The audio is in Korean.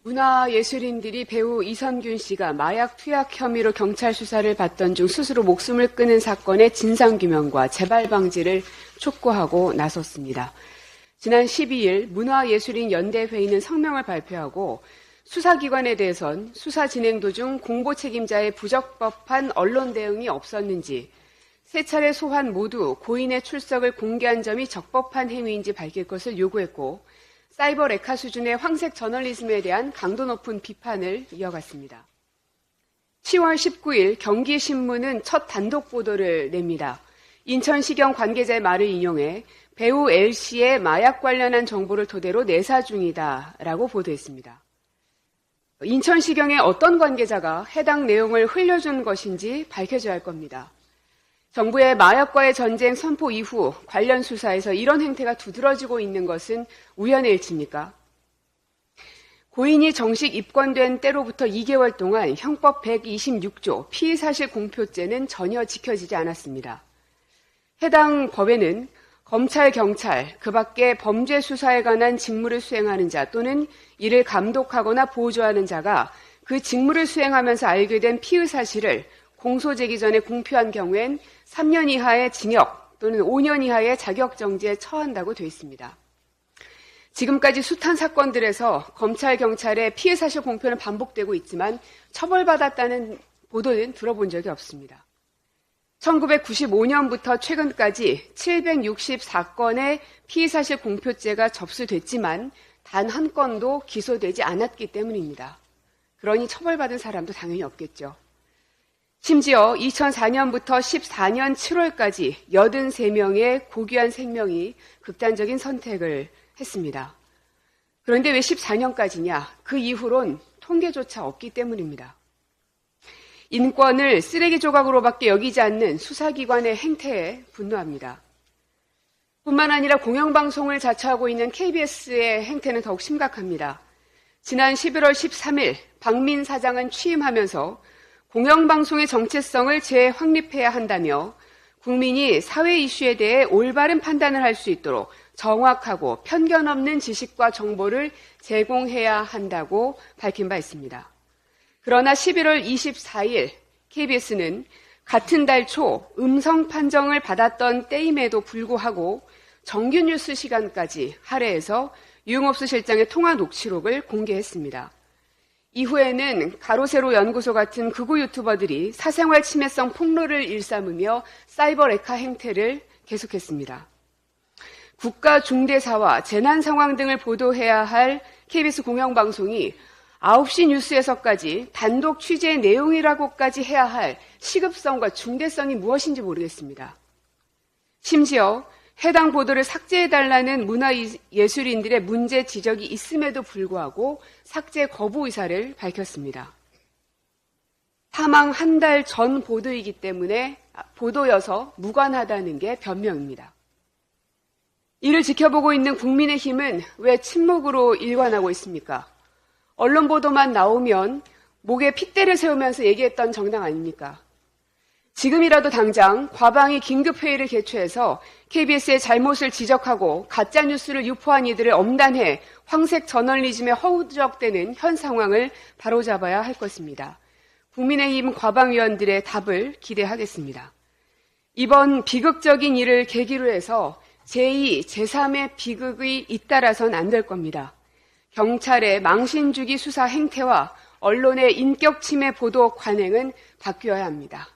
문화예술인들이 배우 이선균 씨가 마약 투약 혐의로 경찰 수사를 받던 중 스스로 목숨을 끊은 사건의 진상규명과 재발 방지를 촉구하고 나섰습니다. 지난 12일 문화예술인 연대회의는 성명을 발표하고 수사기관에 대해선 수사 진행 도중 공보 책임자의 부적법한 언론 대응이 없었는지, 세 차례 소환 모두 고인의 출석을 공개한 점이 적법한 행위인지 밝힐 것을 요구했고, 사이버 레카 수준의 황색 저널리즘에 대한 강도 높은 비판을 이어갔습니다. 10월 19일 경기신문은 첫 단독 보도를 냅니다. 인천시경 관계자의 말을 인용해 배우 L씨의 마약 관련한 정보를 토대로 내사 중이다라고 보도했습니다. 인천시경의 어떤 관계자가 해당 내용을 흘려준 것인지 밝혀져야 할 겁니다. 정부의 마약과의 전쟁 선포 이후 관련 수사에서 이런 행태가 두드러지고 있는 것은 우연의 일치입니까? 고인이 정식 입건된 때로부터 2개월 동안 형법 126조 피의사실 공표죄는 전혀 지켜지지 않았습니다. 해당 법에는 검찰, 경찰, 그 밖에 범죄 수사에 관한 직무를 수행하는 자 또는 이를 감독하거나 보조하는 자가 그 직무를 수행하면서 알게 된 피의 사실을 공소 제기 전에 공표한 경우엔 3년 이하의 징역 또는 5년 이하의 자격정지에 처한다고 되어 있습니다. 지금까지 숱한 사건들에서 검찰, 경찰의 피의 사실 공표는 반복되고 있지만 처벌받았다는 보도는 들어본 적이 없습니다. 1995년부터 최근까지 764건의 피의사실 공표죄가 접수됐지만 단 한 건도 기소되지 않았기 때문입니다. 그러니 처벌받은 사람도 당연히 없겠죠. 심지어 2004년부터 14년 7월까지 83명의 고귀한 생명이 극단적인 선택을 했습니다. 그런데 왜 14년까지냐? 그 이후론 통계조차 없기 때문입니다. 인권을 쓰레기 조각으로밖에 여기지 않는 수사기관의 행태에 분노합니다. 뿐만 아니라 공영방송을 자처하고 있는 KBS의 행태는 더욱 심각합니다. 지난 11월 13일 박민 사장은 취임하면서 공영방송의 정체성을 재확립해야 한다며 국민이 사회 이슈에 대해 올바른 판단을 할 수 있도록 정확하고 편견 없는 지식과 정보를 제공해야 한다고 밝힌 바 있습니다. 그러나 11월 24일 KBS는 같은 달 초 음성 판정을 받았던 때임에도 불구하고 정규 뉴스 시간까지 할애해서 유흥업소 실장의 통화 녹취록을 공개했습니다. 이후에는 가로세로 연구소 같은 극우 유튜버들이 사생활 침해성 폭로를 일삼으며 사이버 레카 행태를 계속했습니다. 국가 중대사와 재난 상황 등을 보도해야 할 KBS 공영방송이 9시 뉴스에서까지 단독 취재 내용이라고까지 해야 할 시급성과 중대성이 무엇인지 모르겠습니다. 심지어 해당 보도를 삭제해달라는 문화예술인들의 문제 지적이 있음에도 불구하고 삭제 거부 의사를 밝혔습니다. 사망 한 달 전 보도이기 때문에 보도여서 무관하다는 게 변명입니다. 이를 지켜보고 있는 국민의힘은 왜 침묵으로 일관하고 있습니까? 언론 보도만 나오면 목에 핏대를 세우면서 얘기했던 정당 아닙니까? 지금이라도 당장 과방위 긴급회의를 개최해서 KBS의 잘못을 지적하고 가짜뉴스를 유포한 이들을 엄단해 황색 저널리즘에 허우적대는 현 상황을 바로잡아야 할 것입니다. 국민의힘 과방위원들의 답을 기대하겠습니다. 이번 비극적인 일을 계기로 해서 제2, 제3의 비극이 잇따라선 안 될 겁니다. 경찰의 망신주기 수사 행태와 언론의 인격 침해 보도 관행은 바뀌어야 합니다.